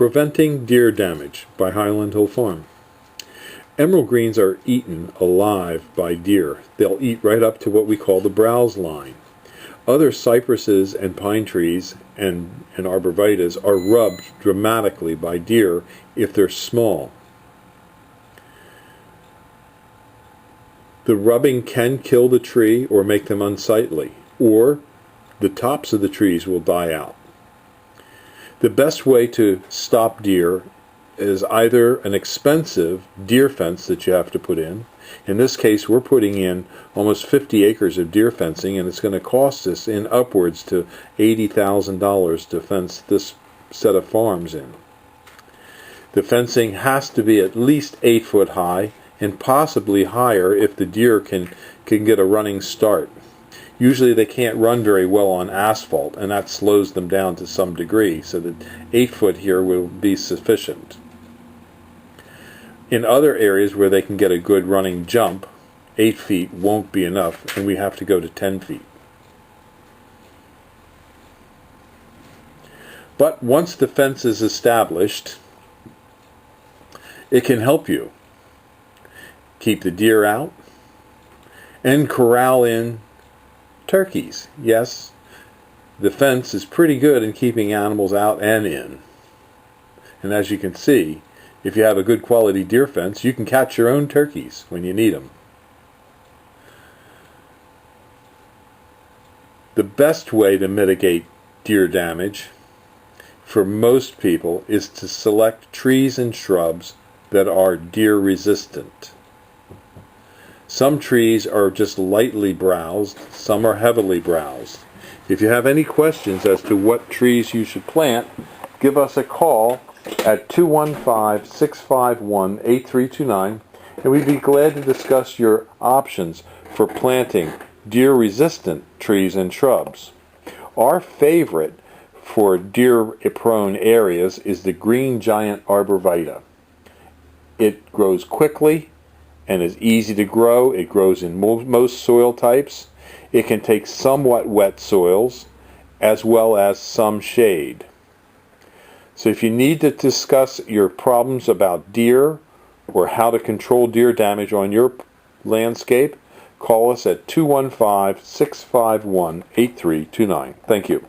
Preventing deer damage by Highland Hill Farm. Emerald greens are eaten alive by deer. They'll eat right up to what we call the browse line. Other cypresses and pine trees and arborvitaes are rubbed dramatically by deer if they're small. The rubbing can kill the tree or make them unsightly, or the tops of the trees will die out. The best way to stop deer is either an expensive deer fence that you have to put in. In this case, we're putting in almost 50 acres of deer fencing, and it's going to cost us in upwards to $80,000 to fence this set of farms in. The fencing has to be at least 8 foot high and possibly higher if the deer can get a running start. Usually they can't run very well on asphalt, and that slows them down to some degree, so that 8 foot here will be sufficient. In other areas where they can get a good running jump, 8 feet won't be enough, and we have to go to 10 feet. But once the fence is established, it can help you keep the deer out and corral in turkeys. Yes, the fence is pretty good in keeping animals out and in. And as you can see, if you have a good quality deer fence, you can catch your own turkeys when you need them. The best way to mitigate deer damage for most people is to select trees and shrubs that are deer resistant. Some trees are just lightly browsed, some are heavily browsed. If you have any questions as to what trees you should plant, give us a call at 215-651-8329, and we'd be glad to discuss your options for planting deer-resistant trees and shrubs. Our favorite for deer-prone areas is the green giant arborvitae. It grows quickly and is easy to grow. It grows in most soil types. It can take somewhat wet soils as well as some shade. So if you need to discuss your problems about deer or how to control deer damage on your landscape, call us at 215-651-8329. Thank you.